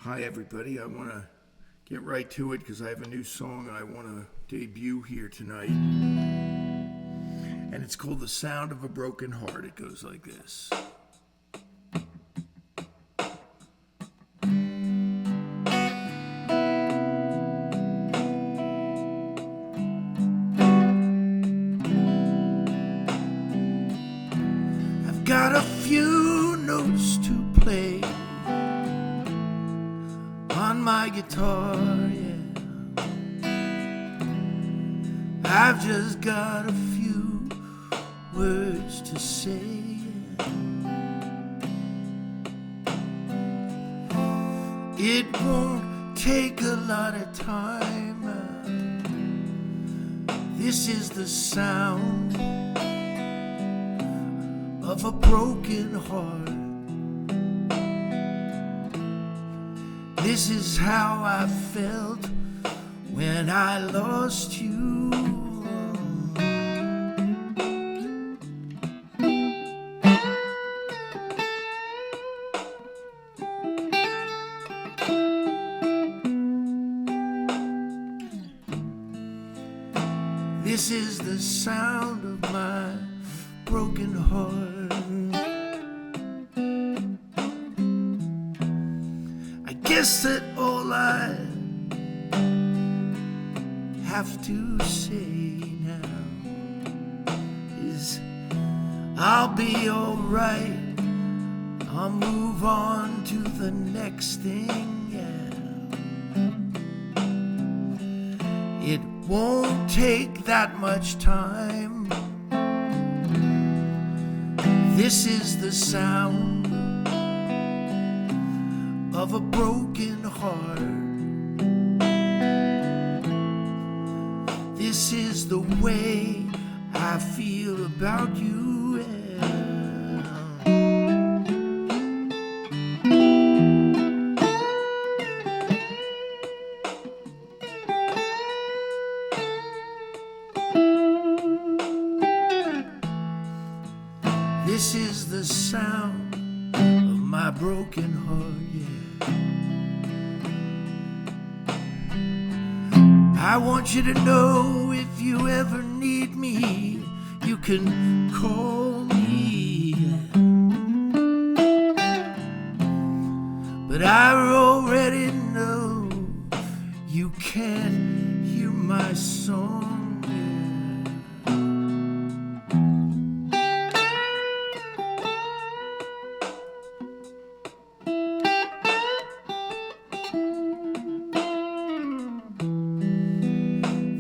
Hi, everybody. I want to get right to it because I have a new song I want to debut here tonight. And it's called The Sound of a Broken Heart. It goes like this. I've got a few notes to play on my guitar, yeah. I've just got a few words to say, yeah. It won't take a lot of time. This is the sound of a broken heart. This is how I felt when I lost you. This is the sound of my broken heart. I guess that all I have to say now is I'll be alright. I'll move on to the next thing, yeah. It won't take that much time. This is the sound of a broken heart. This is the way I feel about you, yeah. This is the sound of my broken heart, yeah. I want you to know if you ever need me, you can call me. But I already know you can't hear my song.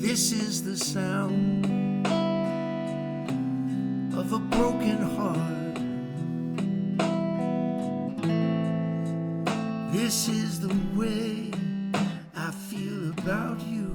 This is the sound of a broken heart. This is the way I feel about you.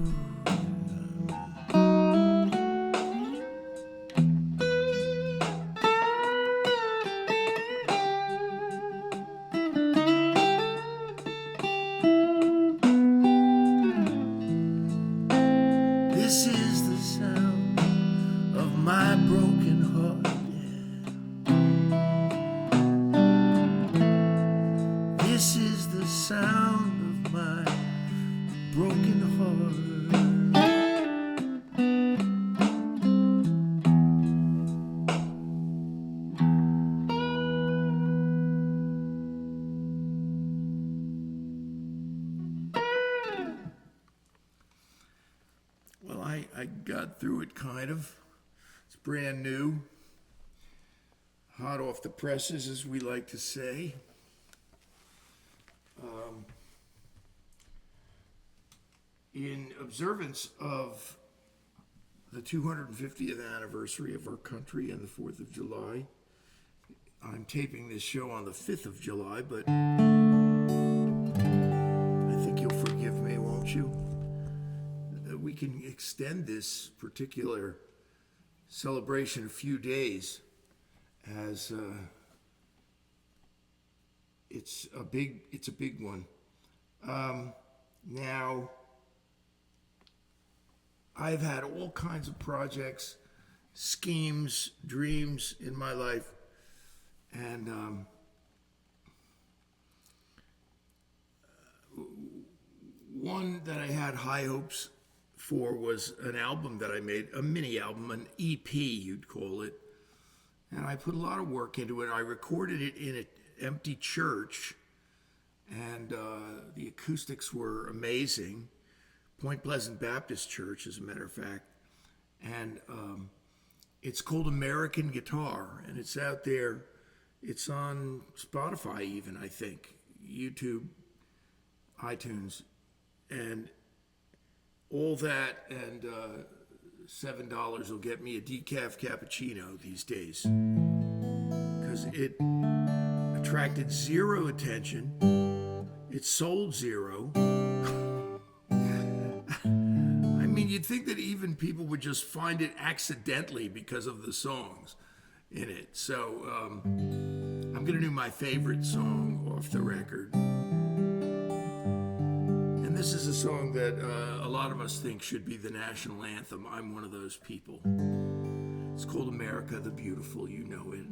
This is the sound of my broken heart, yeah. This is the sound of my broken heart. Well, I got through it kind of. It's brand new. Hot off the presses, as we like to say. In observance of the 250th anniversary of our country and the 4th of July, I'm taping this show on the 5th of July, but I think you'll forgive me, won't you? We can extend this particular celebration a few days, as it's a big one. Now, I've had all kinds of projects, schemes, dreams in my life, and one that I had high hopes for was an album that I made, a mini album, an EP, you'd call it. And I put a lot of work into it. I recorded it in an empty church, and the acoustics were amazing. Point Pleasant Baptist Church, as a matter of fact. And it's called American Guitar, and it's out there. It's on Spotify even, I think, YouTube, iTunes, and all that, and $7 will get me a decaf cappuccino these days, because it attracted zero attention. It sold zero. I mean, you'd think that even people would just find it accidentally because of the songs in it. So I'm going to do my favorite song off the record. And this is a song that a lot of us think should be the national anthem. I'm one of those people. It's called America the Beautiful, you know it.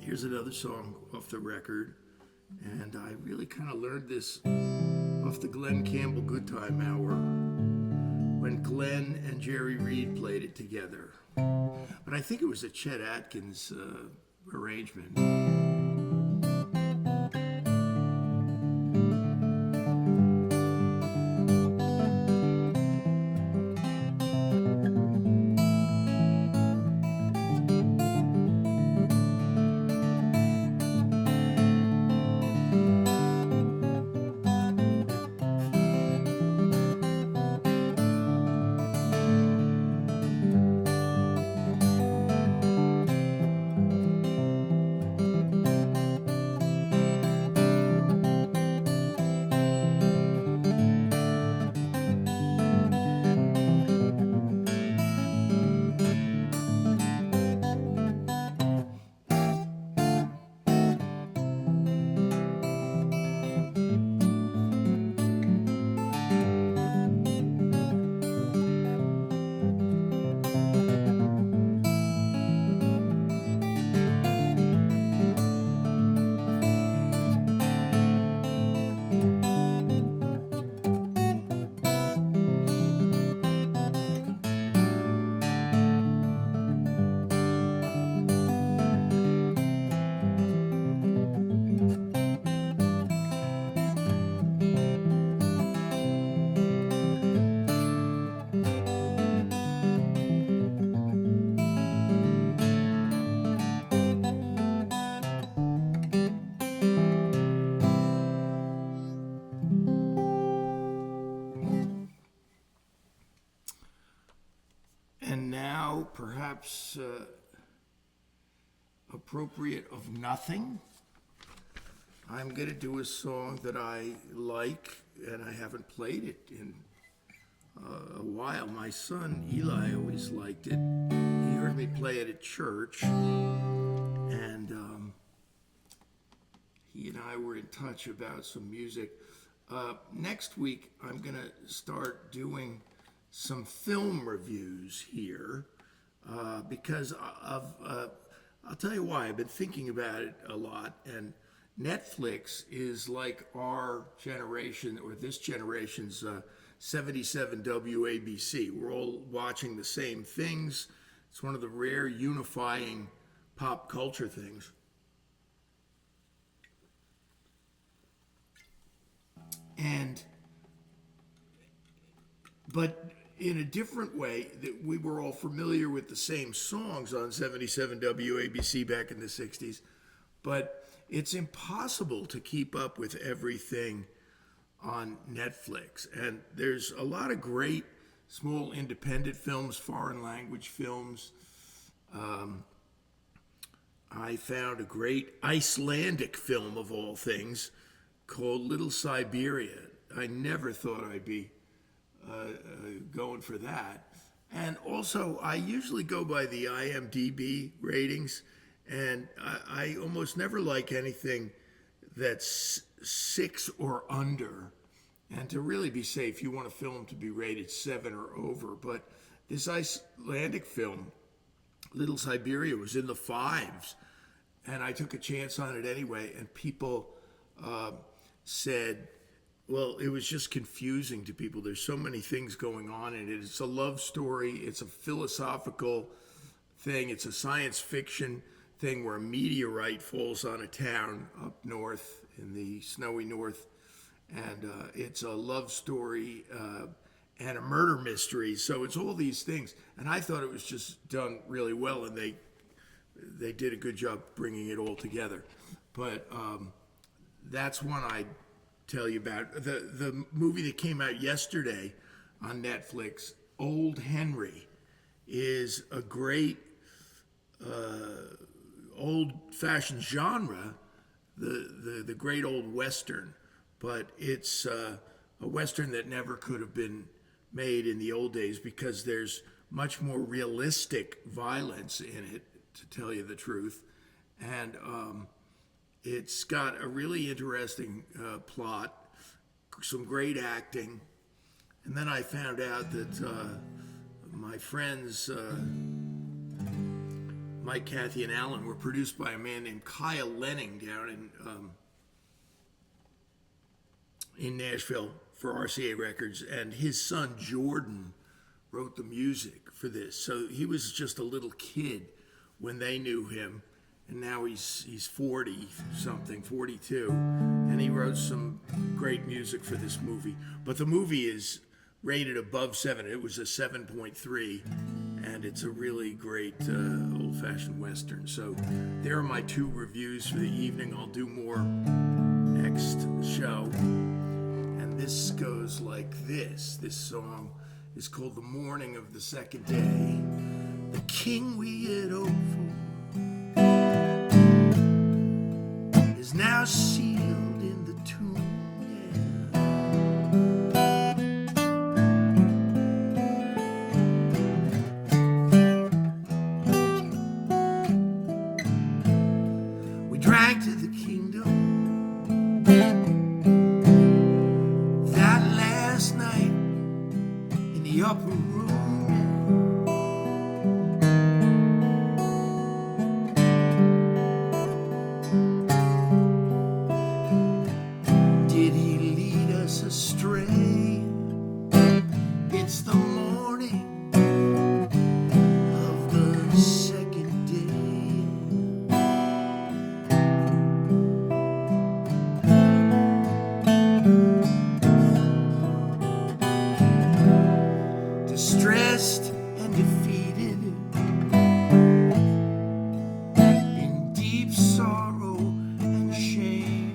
Here's another song off the record, and I really kind of learned this off the Glenn Campbell Good Time Hour when Glenn and Jerry Reed played it together. But I think it was a Chet Atkins arrangement. perhaps appropriate of nothing. I'm going to do a song that I like, and I haven't played it in a while. My son Eli always liked it. He heard me play it at church, and he and I were in touch about some music. Next week, I'm going to start doing some film reviews here because I'll tell you why. I've been thinking about it a lot, and Netflix is like our generation, or this generation's 77 WABC. We're all watching the same things. It's one of the rare unifying pop culture things. But in a different way, that we were all familiar with the same songs on 77 WABC back in the 60s, but it's impossible to keep up with everything on Netflix. And there's a lot of great small independent films, foreign language films. I found a great Icelandic film, of all things, called Little Siberia. I never thought I'd be going for that. And also, I usually go by the IMDb ratings, and I almost never like anything that's 6 or under. And to really be safe, you want a film to be rated 7 or over. But this Icelandic film, Little Siberia, was in the 5s, and I took a chance on it anyway, and people said, well, it was just confusing to people. There's so many things going on in it. It's a love story. It's a philosophical thing. It's a science fiction thing where a meteorite falls on a town up north in the snowy north. And it's a love story and a murder mystery. So it's all these things. And I thought it was just done really well, and they did a good job bringing it all together. But that's one I tell you about. The movie that came out yesterday on Netflix, Old Henry, is a great old-fashioned genre, the great old Western, but it's a Western that never could have been made in the old days because there's much more realistic violence in it, to tell you the truth. And it's got a really interesting plot, some great acting. And then I found out that my friends, Mike, Kathy, and Alan, were produced by a man named Kyle Lenning down in Nashville for RCA Records. And his son, Jordan, wrote the music for this. So he was just a little kid when they knew him. And now he's 40-something, 42, and he wrote some great music for this movie. But the movie is rated above 7. It was a 7.3, and it's a really great old-fashioned Western. So there are my 2 reviews for the evening. I'll do more next show. And this goes like this. This song is called The Morning of the Second Day. The king we had hoped for is now sealed in the tomb. Yeah. We drank to the kingdom that last night in the upper room. Astray. It's the morning of the second day. Distressed and defeated, in deep sorrow and shame.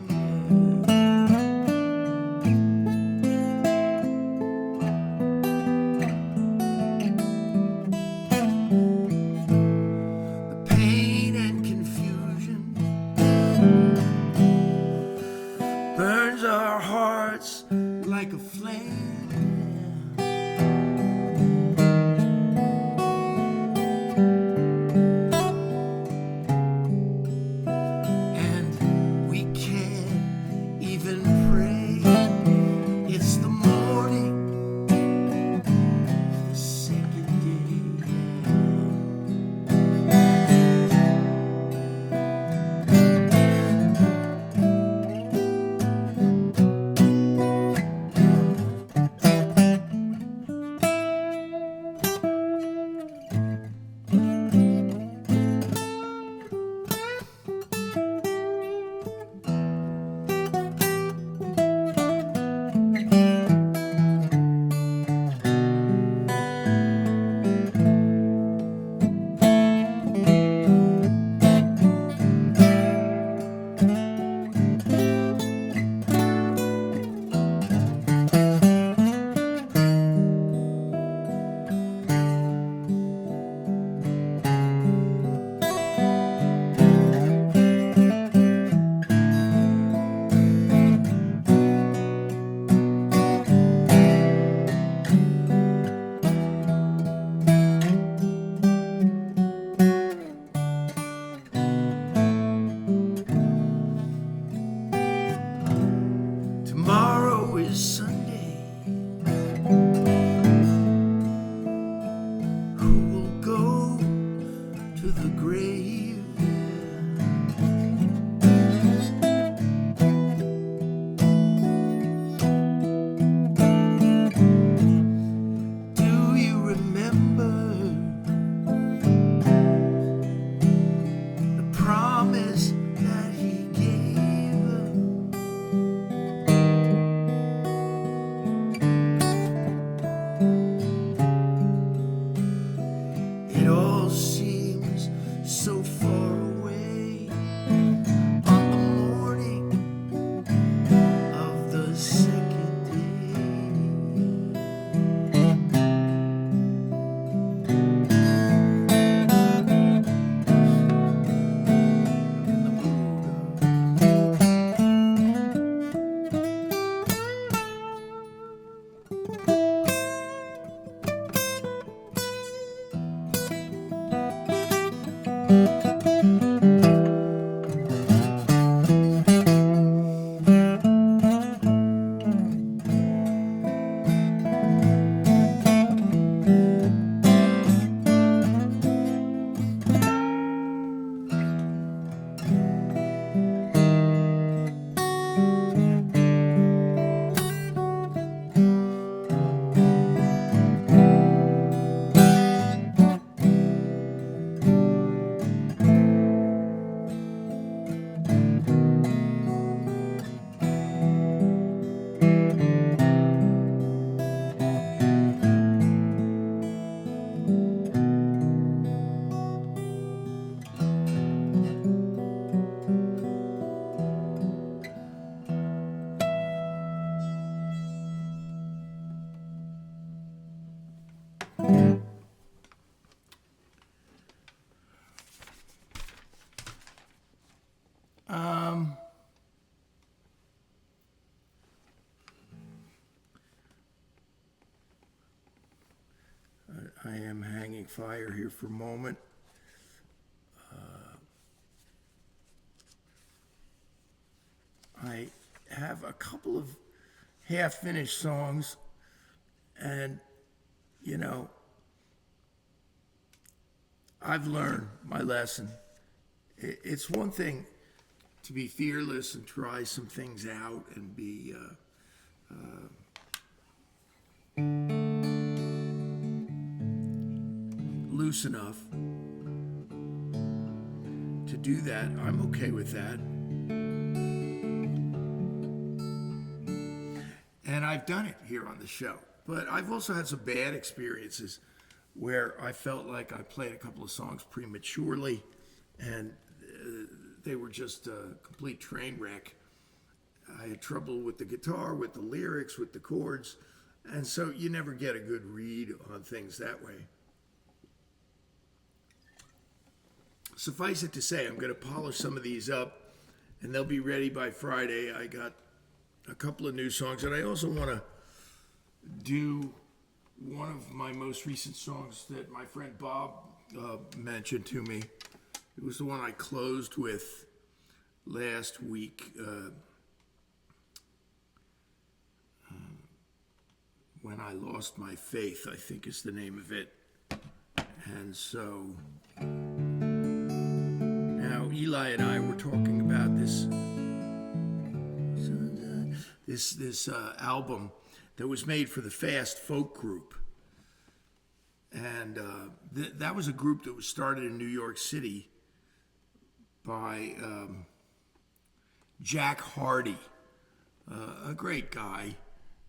Containing Fire here for a moment. I have a couple of half-finished songs, and, you know, I've learned my lesson. It's one thing to be fearless and try some things out and be loose enough to do that. I'm okay with that. And I've done it here on the show. But I've also had some bad experiences where I felt like I played a couple of songs prematurely and they were just a complete train wreck. I had trouble with the guitar, with the lyrics, with the chords, and so you never get a good read on things that way. Suffice it to say, I'm going to polish some of these up, and they'll be ready by Friday. I got a couple of new songs, and I also want to do one of my most recent songs that my friend Bob mentioned to me. It was the one I closed with last week when I lost my faith, I think is the name of it. And so now Eli and I were talking about this album that was made for the Fast Folk Group. And that was a group that was started in New York City by Jack Hardy, a great guy.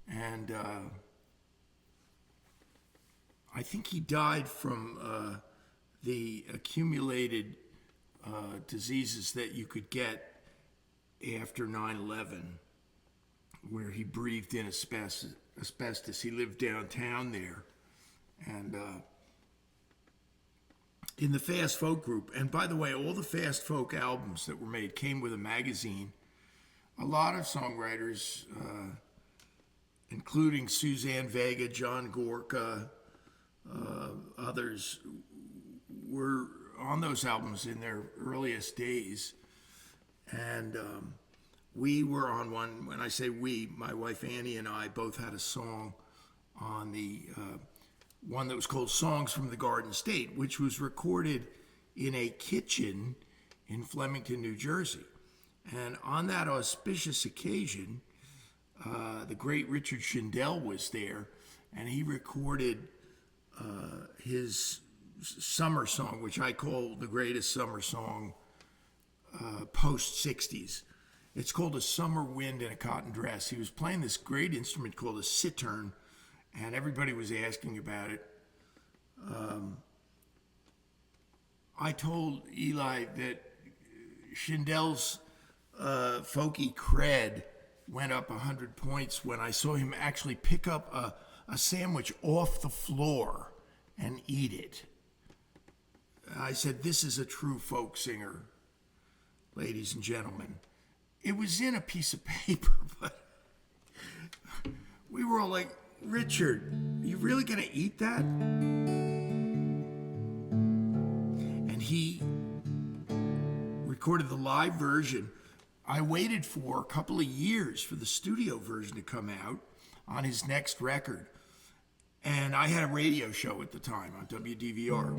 And I think he died from the accumulated diseases that you could get after 9/11, where he breathed in asbestos. He lived downtown there. And in the Fast Folk Group, and by the way, all the Fast Folk albums that were made came with a magazine. A lot of songwriters, including Suzanne Vega, John Gorka, others, were on those albums in their earliest days. And we were on one. When I say we, my wife Annie and I both had a song on the one that was called Songs from the Garden State, which was recorded in a kitchen in Flemington, New Jersey. And on that auspicious occasion, the great Richard Shindell was there, and he recorded his summer song, which I call the greatest summer song post-60s. It's called A Summer Wind in a Cotton Dress. He was playing this great instrument called a citern, and everybody was asking about it. I told Eli that Shindell's folky cred went up 100 points when I saw him actually pick up a sandwich off the floor and eat it. I said, this is a true folk singer, ladies and gentlemen. It was in a piece of paper, but we were all like, Richard, are you really going to eat that? And he recorded the live version. I waited for a couple of years for the studio version to come out on his next record. And I had a radio show at the time on WDVR.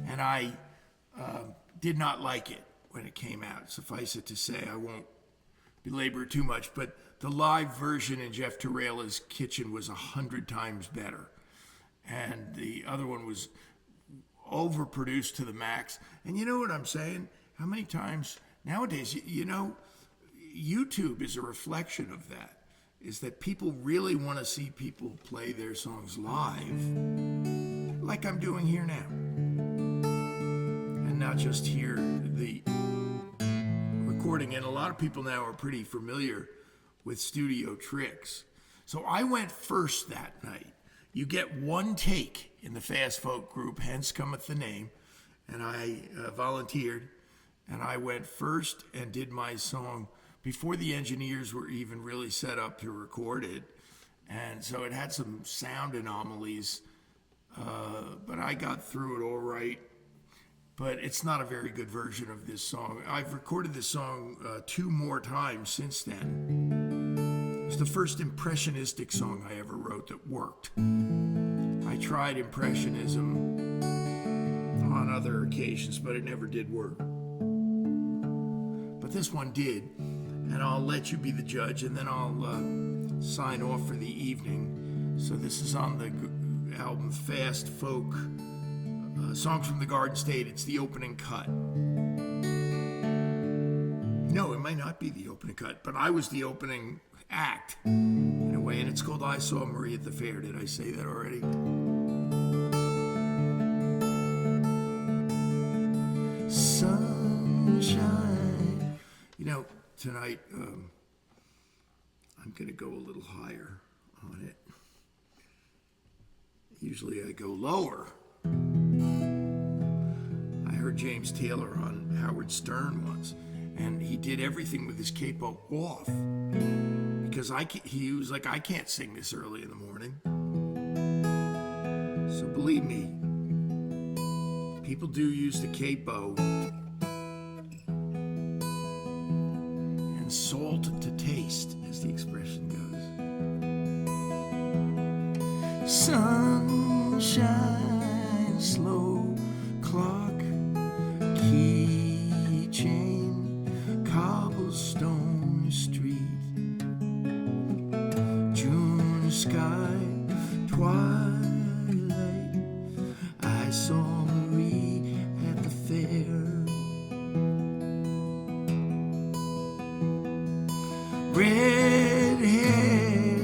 And I did not like it when it came out. Suffice it to say, I won't belabor it too much, but the live version in Jeff Torrella's kitchen was 100 times better. And the other one was overproduced to the max. And you know what I'm saying? How many times nowadays, you know, YouTube is a reflection of that, is that people really want to see people play their songs live, like I'm doing here now. And not just hear the recording. And a lot of people now are pretty familiar with studio tricks. So I went first that night. You get one take in the Fast Folk Group, hence cometh the name, and I volunteered, and I went first and did my song before the engineers were even really set up to record it. And so it had some sound anomalies, but I got through it all right. But it's not a very good version of this song. I've recorded this song 2 more times since then. It's the first impressionistic song I ever wrote that worked. I tried impressionism on other occasions, but it never did work. But this one did, and I'll let you be the judge, and then I'll sign off for the evening. So this is on the album Fast Folk, Songs from the Garden State. It's the opening cut. No, it might not be the opening cut, but I was the opening act in a way, and it's called I Saw Marie at the Fair. Did I say that already? Sunshine. You know, tonight I'm going to go a little higher on it. Usually I go lower. I heard James Taylor on Howard Stern once, and he did everything with his capo off because he was like, I can't sing this early in the morning. So believe me, people do use the capo. And salt to taste, as the expression goes. Sunshine, slow clock, key chain, cobblestone street, June sky, twilight, I saw Marie at the fair. Red hair,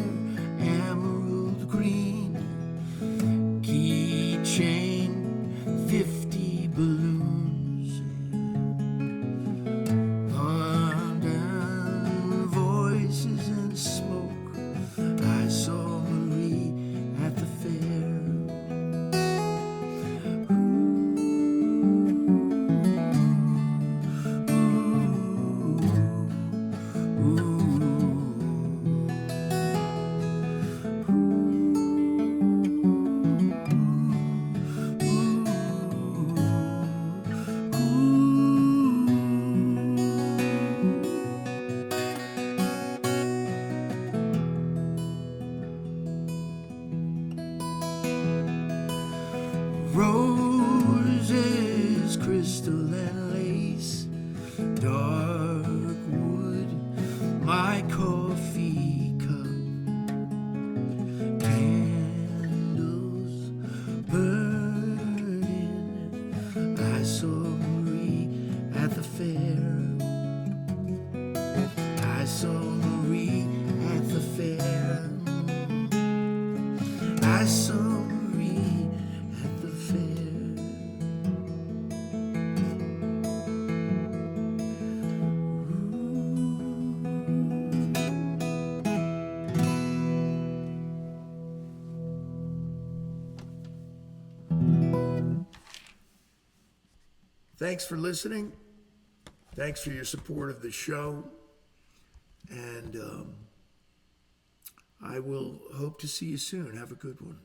emerald green, key chain, 50 balloons, London voices and smoke, I saw Marie at the fair. Roses, crystal and lace, dark wood, my coffee cup, candles burning, I saw Marie at the fair. I saw Marie at the fair. I saw Marie at the fair. Thanks for listening. Thanks for your support of the show. And I will hope to see you soon. Have a good one.